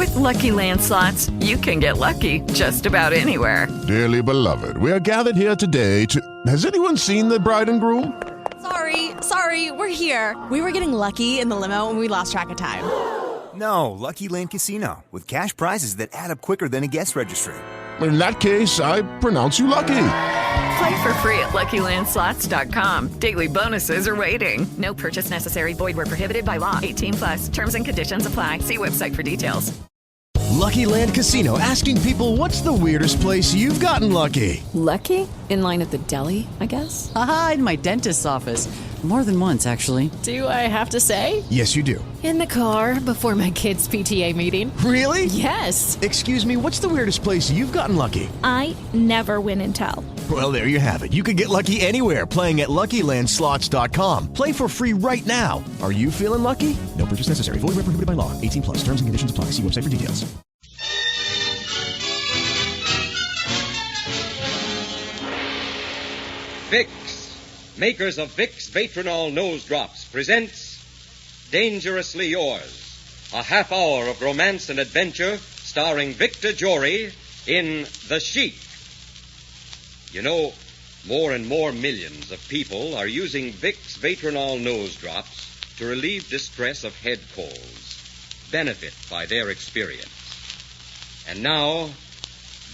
With Lucky Land Slots, you can get lucky just about anywhere. Dearly beloved, we are gathered here today to... Has anyone seen the bride and groom? Sorry, we're here. We were getting lucky in the limo and we lost track of time. No, Lucky Land Casino, with cash prizes that add up quicker than a guest registry. In that case, I pronounce you lucky. Play for free at LuckyLandSlots.com. Daily bonuses are waiting. No purchase necessary. Void where prohibited by law. 18+. Terms and conditions apply. See website for details. Lucky Land Casino, asking people, what's the weirdest place you've gotten lucky? Lucky? In line at the deli, I guess? Aha, in my dentist's office. More than once, actually. Do I have to say? Yes, you do. In the car before my kids' PTA meeting. Really? Yes. Excuse me, what's the weirdest place you've gotten lucky? I never win and tell. Well, there you have it. You can get lucky anywhere, playing at LuckyLandSlots.com. Play for free right now. Are you feeling lucky? No purchase necessary. Void where prohibited by law. 18+. Terms and conditions apply. See website for details. Vicks, makers of Vicks Vatronol Nose Drops, presents Dangerously Yours, a half hour of romance and adventure starring Victor Jory in The Sheik. You know, more and more millions of people are using Vicks Vatronol Nose Drops to relieve distress of head colds. Benefit by their experience. And now,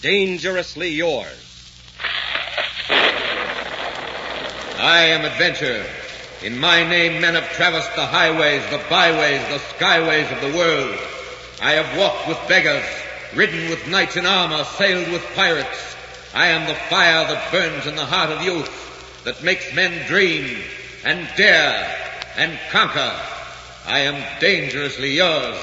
Dangerously Yours. I am Adventure. In my name, men have traversed the highways, the byways, the skyways of the world. I have walked with beggars, ridden with knights in armor, sailed with pirates. I am the fire that burns in the heart of youth, that makes men dream and dare and conquer. I am dangerously yours.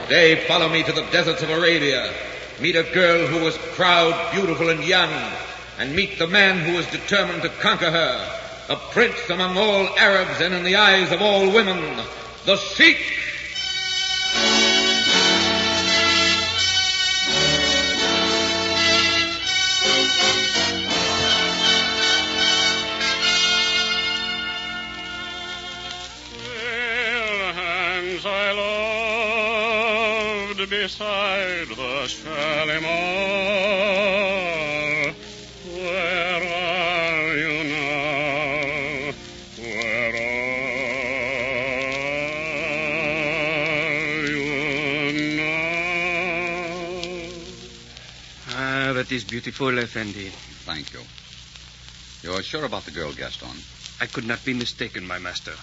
Today, follow me to the deserts of Arabia. Meet a girl who was proud, beautiful, and young, and meet the man who is determined to conquer her, a prince among all Arabs and in the eyes of all women, the Sheik. Hands I loved beside the Shalimar. Where are you now? Where are you now? Ah, that is beautiful, Effendi. Thank you. You're sure about the girl, Gaston? I could not be mistaken, my master.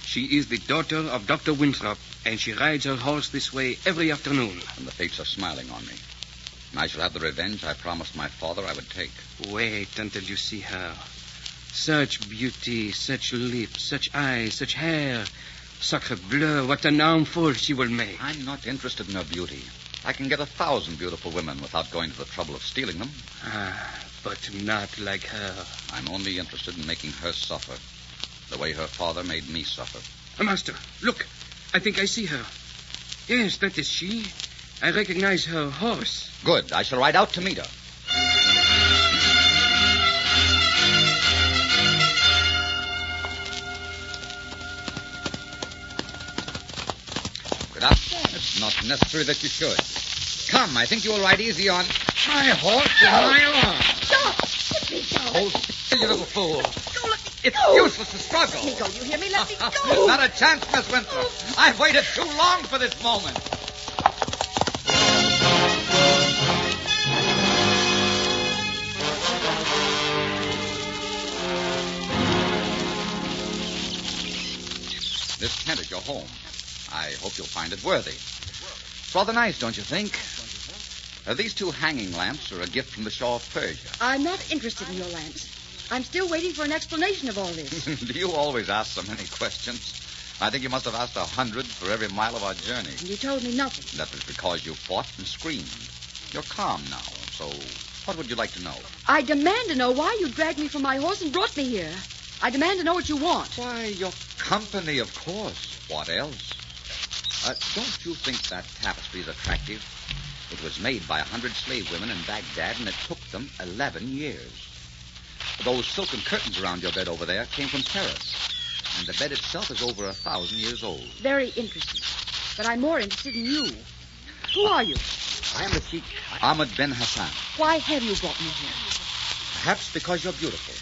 She is the daughter of Dr. Winthrop, and she rides her horse this way every afternoon. And the fates are smiling on me. I shall have the revenge I promised my father I would take. Wait until you see her. Such beauty, such lips, such eyes, such hair. Sacre bleu, what an armful she will make. I'm not interested in her beauty. I can get 1,000 beautiful women without going to the trouble of stealing them. Ah, but not like her. I'm only interested in making her suffer, the way her father made me suffer. Master, look. I think I see her. Yes, that is she. I recognize her horse. Good. I shall ride out to meet her. Good afternoon. It's not necessary that you should. Come, I think you will ride easy on my horse with my arm. Stop! Let me go. Oh, you little fool. Go, let me It's go. useless to struggle. Let me go. You hear me? Let me go. Not a chance, Miss Winthrop. I've waited too long for this moment. This tent is your home. I hope you'll find it worthy. It's rather nice, don't you think? These 2 hanging lamps are a gift from the Shah of Persia. I'm not interested in your lamps. I'm still waiting for an explanation of all this. Do you always ask so many questions? I think you must have asked 100 for every mile of our journey. And you told me nothing. That was because you fought and screamed. You're calm now, so what would you like to know? I demand to know why you dragged me from my horse and brought me here. I demand to know what you want. Why, your company, of course. What else? Don't you think that tapestry is attractive? It was made by 100 slave women in Baghdad, and it took them 11 years. Those silken curtains around your bed over there came from Paris. And the bed itself is over 1,000 years old. Very interesting. But I'm more interested in you. Who are you? I am the Sheik Ahmed bin Hassan. Why have you brought me here? Perhaps because you're beautiful.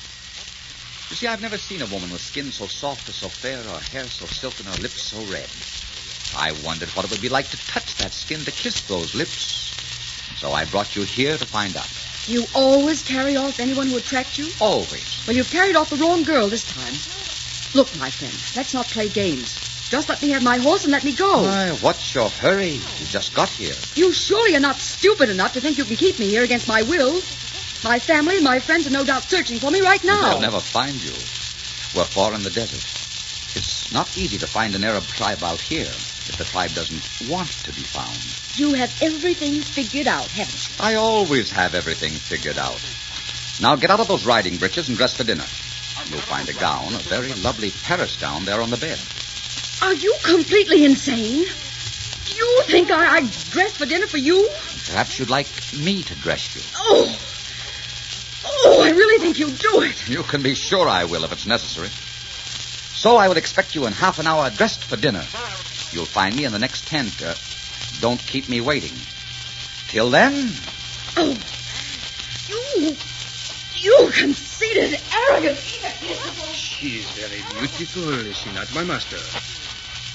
You see, I've never seen a woman with skin so soft or so fair, or hair so silken, or lips so red. I wondered what it would be like to touch that skin, to kiss those lips. So I brought you here to find out. Do you always carry off anyone who attracts you? Always. Well, you've carried off the wrong girl this time. Look, my friend, let's not play games. Just let me have my horse and let me go. Why, what's your hurry? You just got here. You surely are not stupid enough to think you can keep me here against my will. My family and my friends are no doubt searching for me right now. They'll never find you. We're far in the desert. It's not easy to find an Arab tribe out here if the tribe doesn't want to be found. You have everything figured out, haven't you? I always have everything figured out. Now get out of those riding breeches and dress for dinner. You'll find a gown, a very lovely Paris gown, there on the bed. Are you completely insane? Do you think I'd dress for dinner for you? Perhaps you'd like me to dress you. Oh, I really think you'll do it. You can be sure I will if it's necessary. So I will expect you in half an hour dressed for dinner. You'll find me in the next tent. Don't keep me waiting. Till then... Oh, you conceited, arrogant, egotistical... She's very beautiful, is she not, my master?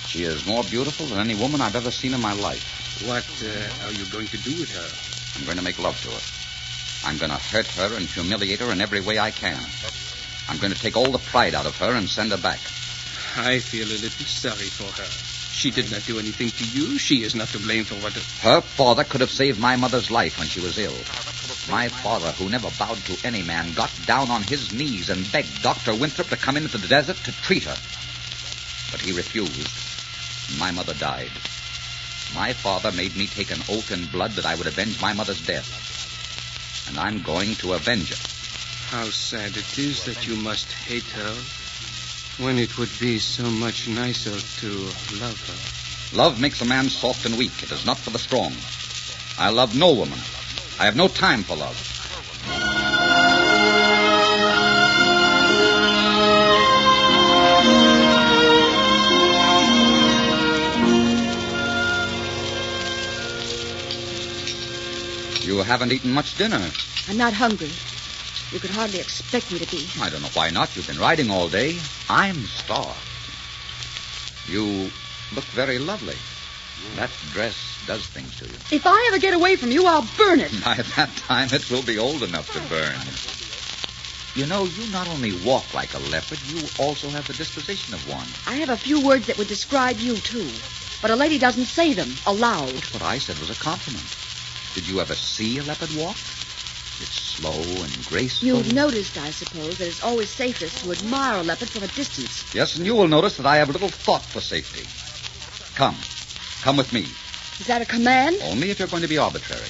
She is more beautiful than any woman I've ever seen in my life. What are you going to do with her? I'm going to make love to her. I'm going to hurt her and humiliate her in every way I can. I'm going to take all the pride out of her and send her back. I feel a little sorry for her. She did not do anything to you. She is not to blame for what... Her father could have saved my mother's life when she was ill. My father, who never bowed to any man, got down on his knees and begged Dr. Winthrop to come into the desert to treat her. But he refused. My mother died. My father made me take an oath in blood that I would avenge my mother's death. And I'm going to avenge her. How sad it is that you must hate her when it would be so much nicer to love her. Love makes a man soft and weak. It is not for the strong. I love no woman. I have no time for love. You haven't eaten much dinner. I'm not hungry. You could hardly expect me to be. I don't know why not. You've been riding all day. I'm starved. You look very lovely. That dress does things to you. If I ever get away from you, I'll burn it. By that time, it will be old enough to burn. You know, you not only walk like a leopard, you also have the disposition of one. I have a few words that would describe you, too. But a lady doesn't say them aloud. What I said was a compliment. Did you ever see a leopard walk? It's slow and graceful. You've noticed, I suppose, that it's always safest to admire a leopard from a distance. Yes, and you will notice that I have little thought for safety. Come with me. Is that a command? Only if you're going to be arbitrary.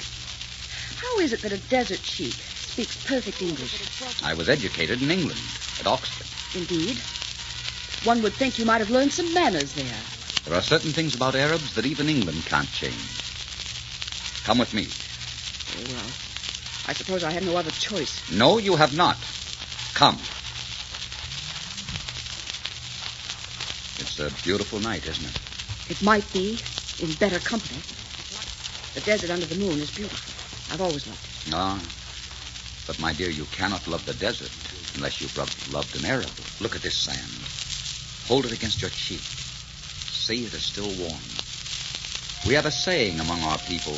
How is it that a desert sheik speaks perfect English? I was educated in England, at Oxford. Indeed. One would think you might have learned some manners there. There are certain things about Arabs that even England can't change. Come with me. Oh, well, I suppose I have no other choice. No, you have not. Come. It's a beautiful night, isn't it? It might be, in better company. The desert under the moon is beautiful. I've always loved it. Ah, but my dear, you cannot love the desert unless you've loved an Arab. Look at this sand. Hold it against your cheek. See, it is still warm. We have a saying among our people,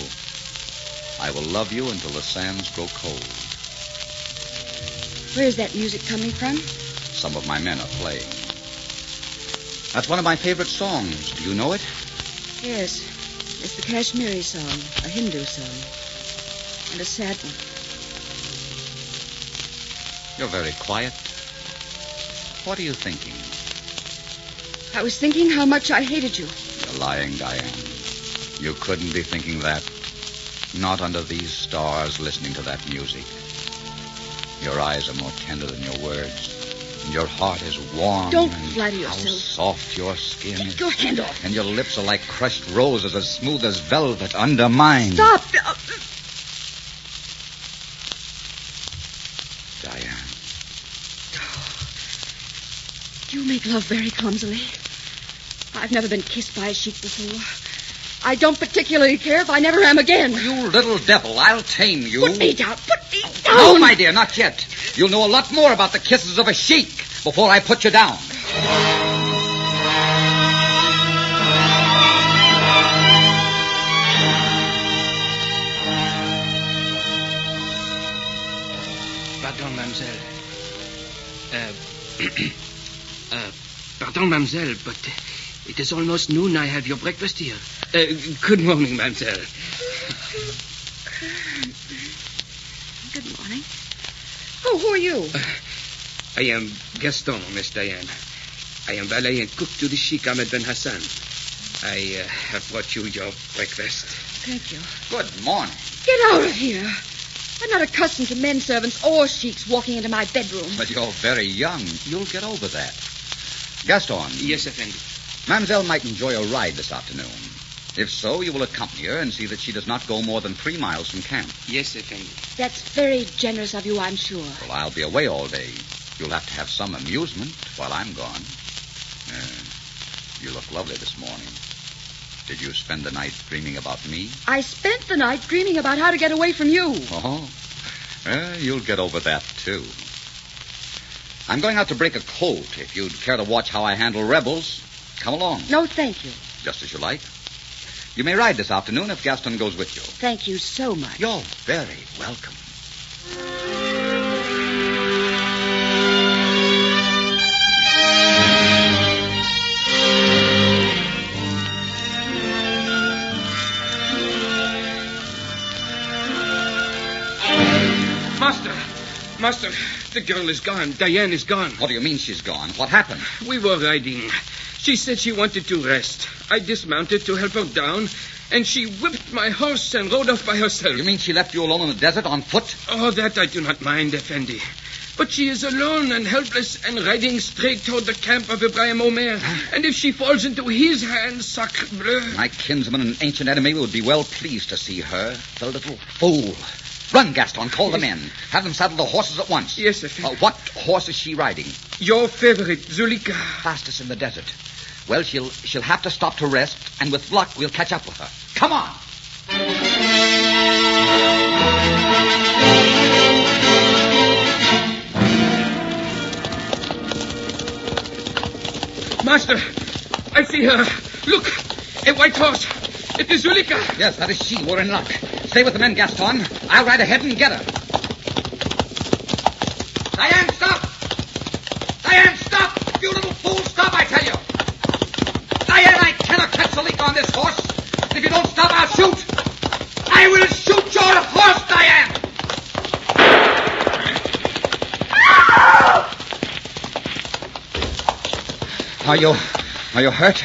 I will love you until the sands grow cold. Where's that music coming from? Some of my men are playing. That's one of my favorite songs. Do you know it? Yes. It's the Kashmiri song, a Hindu song. And a sad one. You're very quiet. What are you thinking? I was thinking how much I hated you. You're lying, Diane. You couldn't be thinking that. Not under these stars, listening to that music. Your eyes are more tender than your words. And your heart is warm. Don't flatter yourself. How soft your skin is. Take your hand off. And your lips are like crushed roses, as smooth as velvet under mine. Stop! Diane. You make make love very clumsily. I've never been kissed by a sheik before. I don't particularly care if I never am again. You little devil, I'll tame you. Put me down. Put me down. No, my dear, not yet. You'll know a lot more about the kisses of a sheik before I put you down. Pardon, mademoiselle. Pardon, mademoiselle, but it is almost noon. I have your breakfast here. Good morning, mademoiselle. Good morning. Oh, who are you? I am Gaston, Miss Diane. I am valet and cook to the Sheik Ahmed Ben Hassan. I have brought you your breakfast. Thank you. Good morning. Get out of here. I'm not accustomed to men servants or sheiks walking into my bedroom. But you're very young. You'll get over that. Gaston. Yes, Effendi. Mademoiselle might enjoy a ride this afternoon. If so, you will accompany her and see that she does not go more than 3 miles from camp. Yes, Effendi. That's very generous of you, I'm sure. Well, I'll be away all day. You'll have to have some amusement while I'm gone. You look lovely this morning. Did you spend the night dreaming about me? I spent the night dreaming about how to get away from you. Oh, you'll get over that, too. I'm going out to break a colt. If you'd care to watch how I handle rebels, come along. No, thank you. Just as you like. You may ride this afternoon if Gaston goes with you. Thank you so much. You're very welcome. Master, the girl is gone. Diane is gone. What do you mean she's gone? What happened? We were riding. She said she wanted to rest. I dismounted to help her down, and she whipped my horse and rode off by herself. You mean she left you alone in the desert on foot? Oh, that I do not mind, Effendi. But she is alone and helpless and riding straight toward the camp of Ibrahim Omer. And if she falls into his hands, sacre bleu. My kinsman and ancient enemy would be well pleased to see her. The little fool. Run, Gaston. Call the men. Have them saddle the horses at once. Yes, Effendi. What horse is she riding? Your favorite, Zulika. Fastest in the desert. Well, she'll have to stop to rest, and with luck, we'll catch up with her. Come on! Master, I see her. Look, a white horse. It is Zulika. Yes, that is she. We're in luck. Stay with the men, Gaston. I'll ride ahead and get her. Diane, stop! Diane, stop! You little fool, stop, I tell you! Diane, I cannot catch Zulika on this horse. If you don't stop, I'll shoot. I will shoot your horse, Diane! Are you hurt?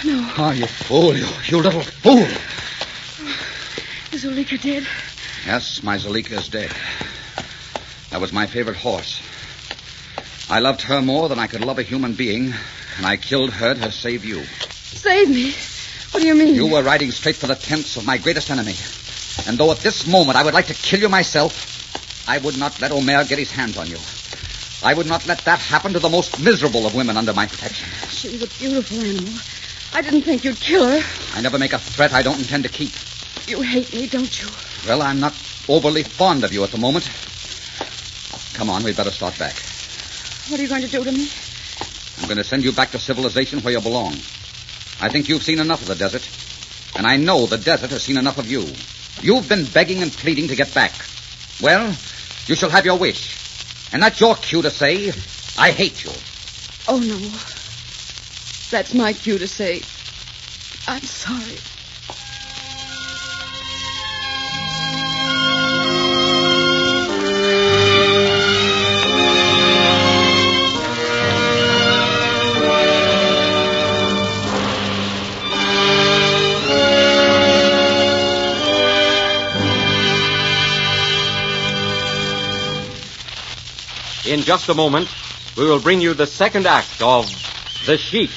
No. Oh, you fool, you little fool. Is Zulika dead? Yes, my Zulika is dead. That was my favorite horse. I loved her more than I could love a human being, and I killed her to save you. Save me? What do you mean? You were riding straight for the tents of my greatest enemy. And though at this moment I would like to kill you myself, I would not let Omer get his hands on you. I would not let that happen to the most miserable of women under my protection. She was a beautiful animal. I didn't think you'd kill her. I never make a threat I don't intend to keep. You hate me, don't you? Well, I'm not overly fond of you at the moment. Come on, we'd better start back. What are you going to do to me? I'm going to send you back to civilization where you belong. I think you've seen enough of the desert. And I know the desert has seen enough of you. You've been begging and pleading to get back. Well, you shall have your wish. And that's your cue to say, I hate you. Oh, no. That's my cue to say, I'm sorry. In just a moment, we will bring you the second act of The Sheik.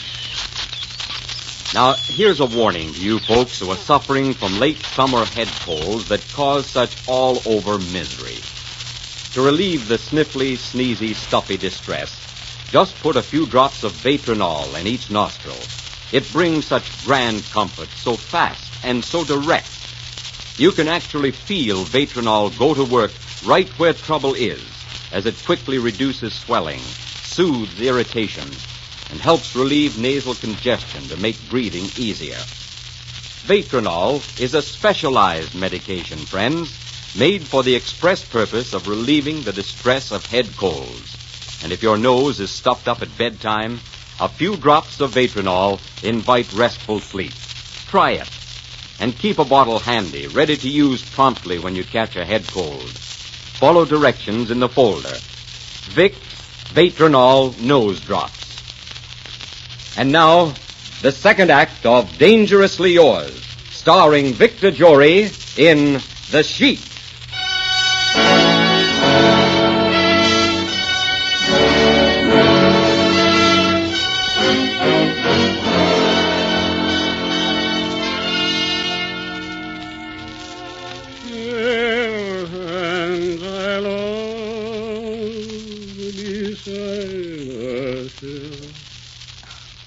Now, here's a warning to you folks who are suffering from late summer head colds that cause such all-over misery. To relieve the sniffly, sneezy, stuffy distress, Just put a few drops of Vetronol in each nostril. It brings such grand comfort so fast and so direct. You can actually feel Vetronol go to work right where trouble is, as it quickly reduces swelling, soothes irritation, and helps relieve nasal congestion to make breathing easier. Vetronol is a specialized medication, friends, made for the express purpose of relieving the distress of head colds. And if your nose is stuffed up at bedtime, a few drops of Vetronol invite restful sleep. Try it. And keep a bottle handy, ready to use promptly when you catch a head cold. Follow directions in the folder. Vicks Vetronol Nose Drops. And now, the second act of Dangerously Yours, starring Victor Jory in The Sheik.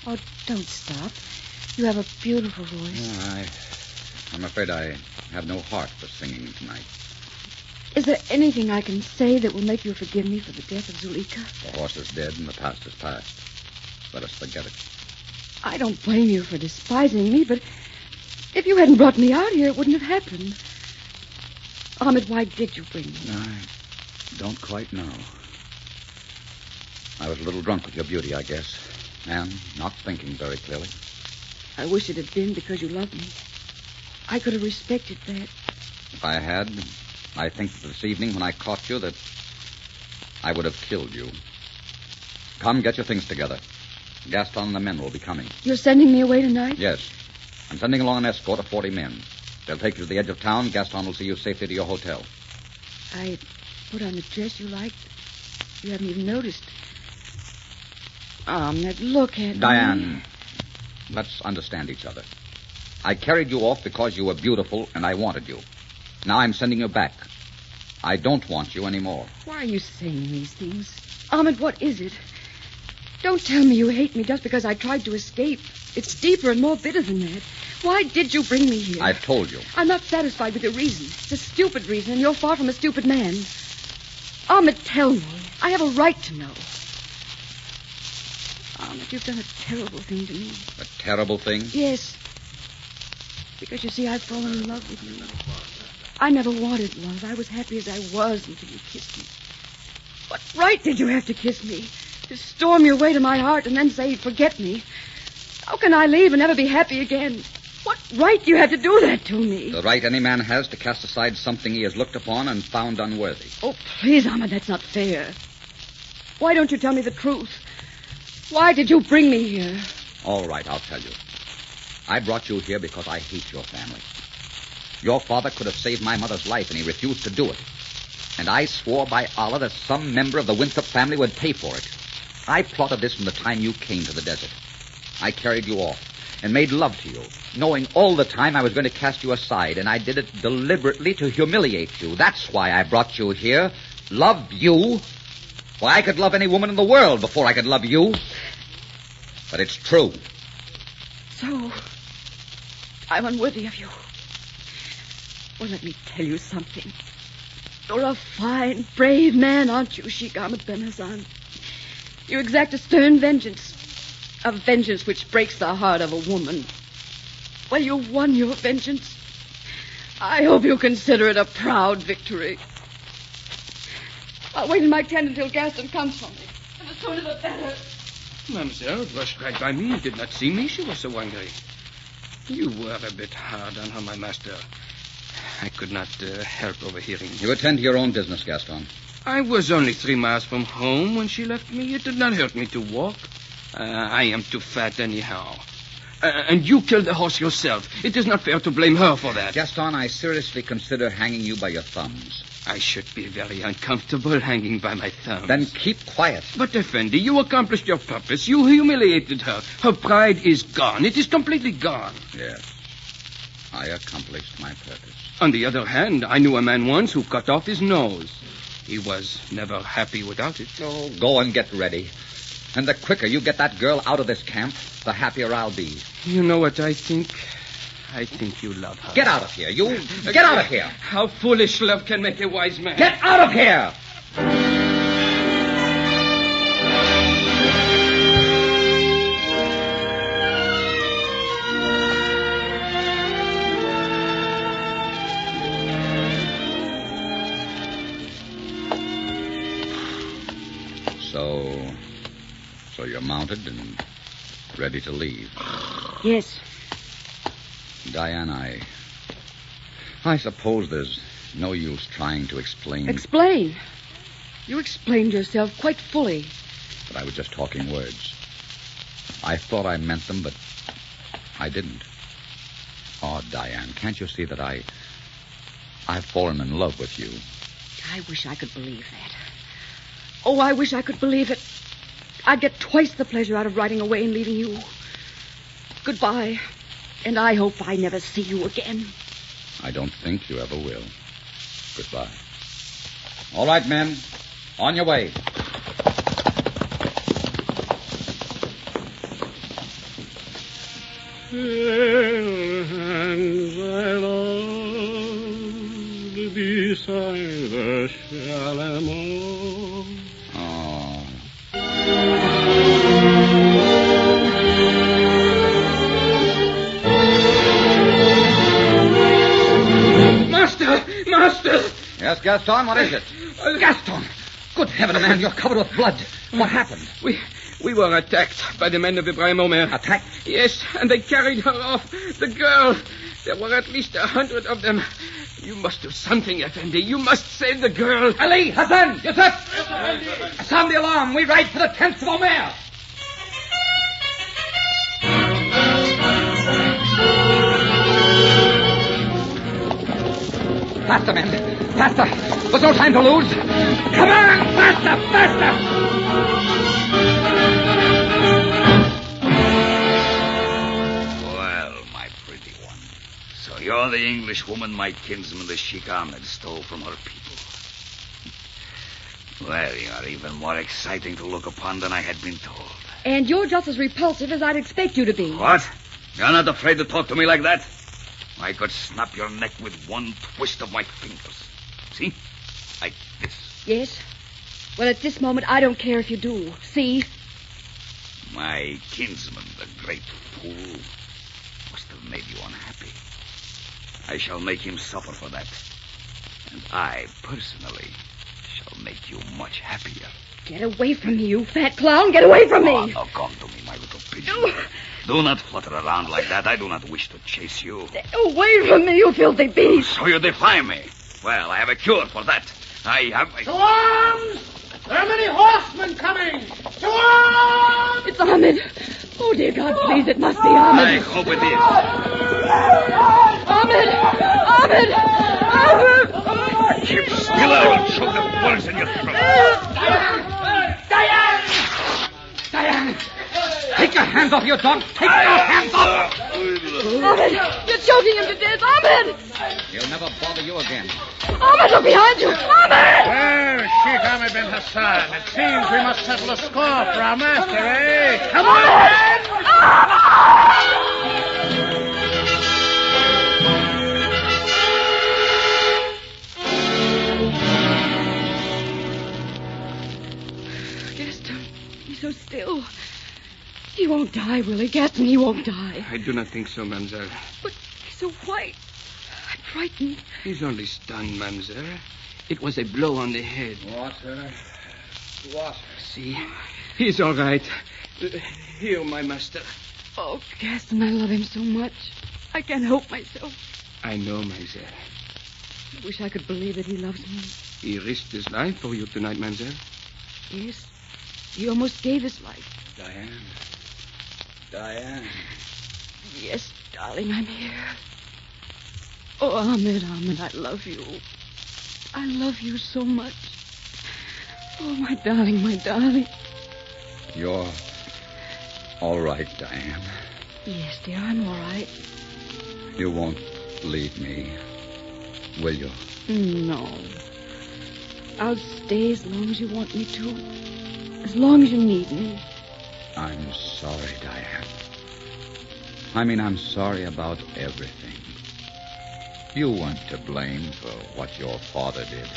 Oh, don't stop. You have a beautiful voice. I'm afraid I have no heart for singing tonight. Is there anything I can say that will make you forgive me for the death of Zuleika? The horse is dead and the past is past. Let us forget it. I don't blame you for despising me, but if you hadn't brought me out here, it wouldn't have happened. Ahmed, why did you bring me? I don't quite know. I was a little drunk with your beauty, I guess, and not thinking very clearly. I wish it had been because you loved me. I could have respected that. If I had, I think that this evening when I caught you that I would have killed you. Come, get your things together. Gaston and the men will be coming. You're sending me away tonight? Yes. I'm sending along an escort of 40 men. They'll take you to the edge of town. Gaston will see you safely to your hotel. I put on the dress you liked. You haven't even noticed. Ahmed, look at me. Diane, let's understand each other. I carried you off because you were beautiful and I wanted you. Now I'm sending you back. I don't want you anymore. Why are you saying these things? Ahmed, what is it? Don't tell me you hate me just because I tried to escape. It's deeper and more bitter than that. Why did you bring me here? I've told you. I'm not satisfied with your reason. It's a stupid reason, and you're far from a stupid man. Ahmed, tell me. I have a right to know. Ahmed, you've done a terrible thing to me. A terrible thing? Yes. Because, you see, I've fallen in love with you. I never wanted love. I was happy as I was until you kissed me. What right did you have to kiss me? To storm your way to my heart and then say, forget me. How can I leave and never be happy again? What right do you have to do that to me? The right any man has to cast aside something he has looked upon and found unworthy. Oh, please, Ahmed, that's not fair. Why don't you tell me the truth? Why did you bring me here? All right, I'll tell you. I brought you here because I hate your family. Your father could have saved my mother's life, and he refused to do it. And I swore by Allah that some member of the Winthrop family would pay for it. I plotted this from the time you came to the desert. I carried you off and made love to you, knowing all the time I was going to cast you aside, and I did it deliberately to humiliate you. That's why I brought you here. Love you? Why, I could love any woman in the world before I could love you. But it's true. So, I'm unworthy of you. Well, let me tell you something. You're a fine, brave man, aren't you, Sheik Ahmed Ben Hassan? You exact a stern vengeance. A vengeance which breaks the heart of a woman. Well, you won your vengeance. I hope you consider it a proud victory. I'll wait in my tent until Gaston comes for me. And the sooner the better. Mademoiselle brushed right by me and did not see me. She was so angry. You were a bit hard on her, my master. I could not help overhearing. You attend to your own business, Gaston. I was only 3 miles from home when she left me. It did not hurt me to walk. I am too fat anyhow. And you killed the horse yourself. It is not fair to blame her for that. Gaston, I seriously consider hanging you by your thumbs. I should be very uncomfortable hanging by my thumbs. Then keep quiet. But, Effendi, you accomplished your purpose. You humiliated her. Her pride is gone. It is completely gone. Yes. I accomplished my purpose. On the other hand, I knew a man once who cut off his nose. He was never happy without it. Oh, go and get ready. And the quicker you get that girl out of this camp, the happier I'll be. You know what I think? I think you love her. Get out of here, you. Get out of here. How foolish love can make a wise man. Get out of here! So you're mounted and ready to leave? Yes. Diane, I suppose there's no use trying to explain. Explain? You explained yourself quite fully. But I was just talking words. I thought I meant them, but I didn't. Oh, Diane, can't you see that I've fallen in love with you? I wish I could believe that. Oh, I wish I could believe it. I'd get twice the pleasure out of riding away and leaving you. Goodbye. And I hope I never see you again. I don't think you ever will. Goodbye. All right, men. On your way. Hands I loved beside the Shalimar. Oh. Master! Yes, Gaston, what is it? Gaston! Good heaven, man, you're covered with blood. What happened? We were attacked by the men of Ibrahim Omer. Attacked? Yes, and they carried her off. The girl. There were at least 100 of them. You must do something, Effendi. You must save the girl. Ali, Hassan, Yusuf! Sound the alarm. We ride for the tents of Omer. Faster, men. Faster. There's no time to lose. Come on! Faster! Faster! Well, my pretty one. So you're the English woman my kinsman, the Sheik Ahmed, stole from her people. Well, you're even more exciting to look upon than I had been told. And you're just as repulsive as I'd expect you to be. What? You're not afraid to talk to me like that? I could snap your neck with one twist of my fingers. See? Like this. Yes? Well, at this moment, I don't care if you do. See? My kinsman, the great fool, must have made you unhappy. I shall make him suffer for that. And I, personally, shall make you much happier. Get away from me, you fat clown. Get away from me. Oh, now come to me, my little pigeon. Do not flutter around like that. I do not wish to chase you. Get away from me, you filthy beast. So you defy me. Well, I have a cure for that. I have a... To arms! There are many horsemen coming! To arms! It's Ahmed. Oh, dear God, please, it must be Ahmed. I hope it is. Ahmed! Ahmed! Ahmed! Keep still, I will choke the words in your throat. Diane! Diane! Take your hands off your dog! Take your hands off! Ahmed! You're choking him to death! Ahmed! He'll never bother you again. Ahmed, look behind you! Ahmed! Well, Sheik Ahmed bin Hassan, it seems we must settle a score for our master, eh? Come on, Gaston, he's so still. He won't die, will he? Gaston, he won't die. I do not think so, mademoiselle. But he's so white. I'm frightened. He's only stunned, mademoiselle. It was a blow on the head. Water. Water. See? He's all right. Here, my master. Oh, Gaston, I love him so much. I can't help myself. I know, mademoiselle. I wish I could believe that he loves me. He risked his life for you tonight, mademoiselle. Yes. He almost gave his life. Diane. Diane. Yes, darling, I'm here. Oh, Ahmed, I love you. I love you so much. Oh, my darling, my darling. You're all right, Diane. Yes, dear, I'm all right. You won't leave me, will you? No. I'll stay as long as you want me to. As long as you need me. I'm sorry, Diane. I mean, I'm sorry about everything. You weren't to blame for what your father did.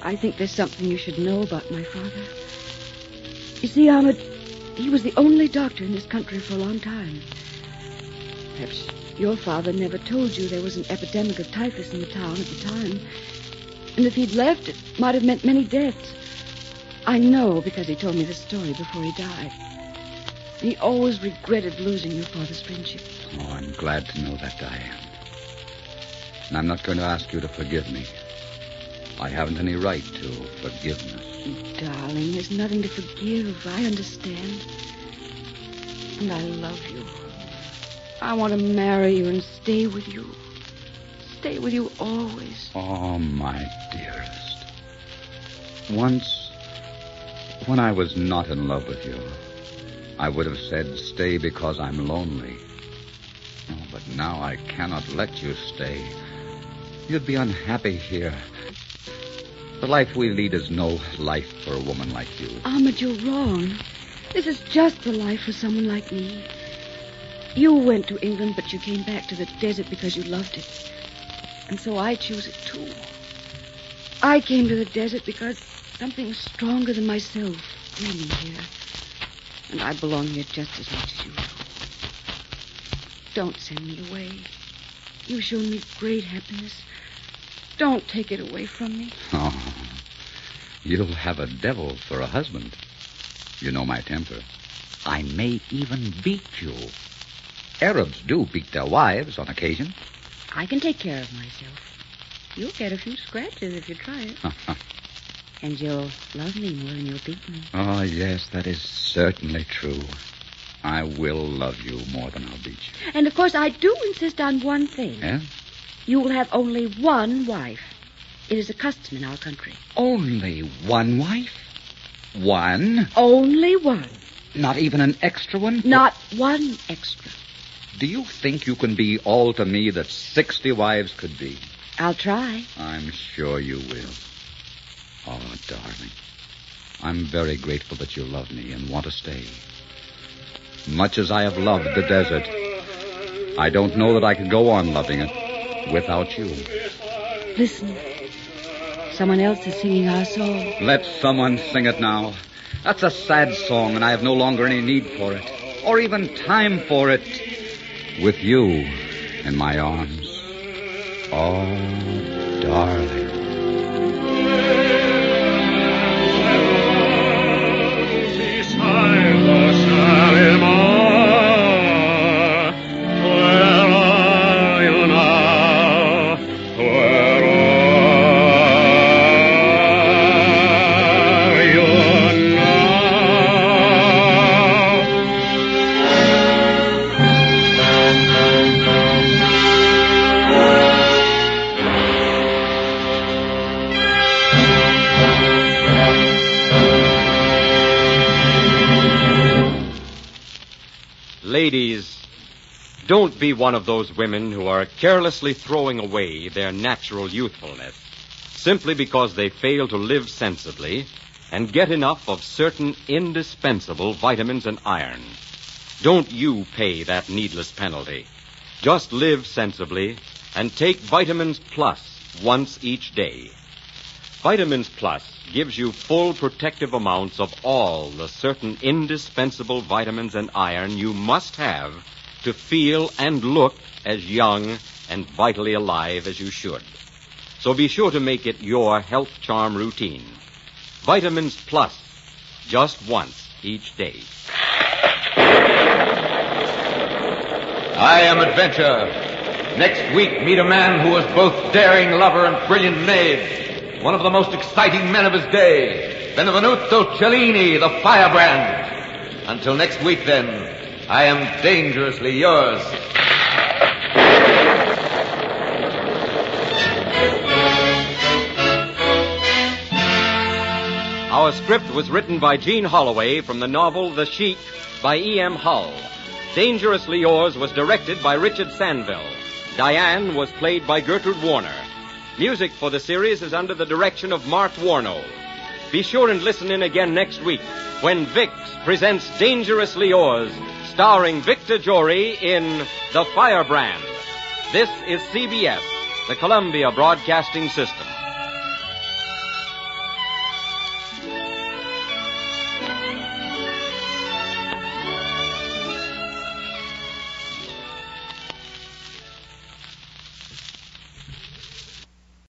I think there's something you should know about my father. You see, Ahmed, he was the only doctor in this country for a long time. Perhaps your father never told you there was an epidemic of typhus in the town at the time. And if he'd left, it might have meant many deaths. I know because he told me the story before he died. And he always regretted losing your father's friendship. Oh, I'm glad to know that, Diane. And I'm not going to ask you to forgive me. I haven't any right to forgiveness. Darling, there's nothing to forgive. I understand. And I love you. I want to marry you and stay with you. Stay with you always. Oh, my dearest. Once, when I was not in love with you, I would have said, stay because I'm lonely. Oh, but now I cannot let you stay. You'd be unhappy here. The life we lead is no life for a woman like you. Ahmed, you're wrong. This is just the life for someone like me. You went to England, but you came back to the desert because you loved it. And so I choose it, too. I came to the desert because something stronger than myself drew me here. And I belong here just as much as you do. Don't send me away. You've shown me great happiness. Don't take it away from me. Oh, you'll have a devil for a husband. You know my temper. I may even beat you. Arabs do beat their wives on occasion. I can take care of myself. You'll get a few scratches if you try it. And you'll love me more than you'll beat me. Oh, yes, that is certainly true. I will love you more than I'll beat you. And, of course, I do insist on one thing. Yeah? You will have only one wife. It is a custom in our country. Only one wife? One? Only one. Not even an extra one? Not one extra. Do you think you can be all to me that 60 wives could be? I'll try. I'm sure you will. Oh, darling, I'm very grateful that you love me and want to stay. Much as I have loved the desert, I don't know that I could go on loving it without you. Listen. Someone else is singing our song. Let someone sing it now. That's a sad song, and I have no longer any need for it, or even time for it. With you in my arms. Oh, darling. Ladies, don't be one of those women who are carelessly throwing away their natural youthfulness simply because they fail to live sensibly and get enough of certain indispensable vitamins and iron. Don't you pay that needless penalty. Just live sensibly and take Vitamins Plus once each day. Vitamins Plus gives you full protective amounts of all the certain indispensable vitamins and iron you must have to feel and look as young and vitally alive as you should. So be sure to make it your health charm routine. Vitamins Plus, just once each day. I am Adventure. Next week, meet a man who was both daring lover and brilliant knave. One of the most exciting men of his day, Benvenuto Cellini, the firebrand. Until next week, then, I am dangerously yours. Our script was written by Gene Holloway from the novel The Sheik by E.M. Hull. Dangerously Yours was directed by Richard Sanville. Diane was played by Gertrude Warner. Music for the series is under the direction of Mark Warnow. Be sure and listen in again next week when Vicks presents Dangerously Yours, starring Victor Jory in The Firebrand. This is CBS, the Columbia Broadcasting System.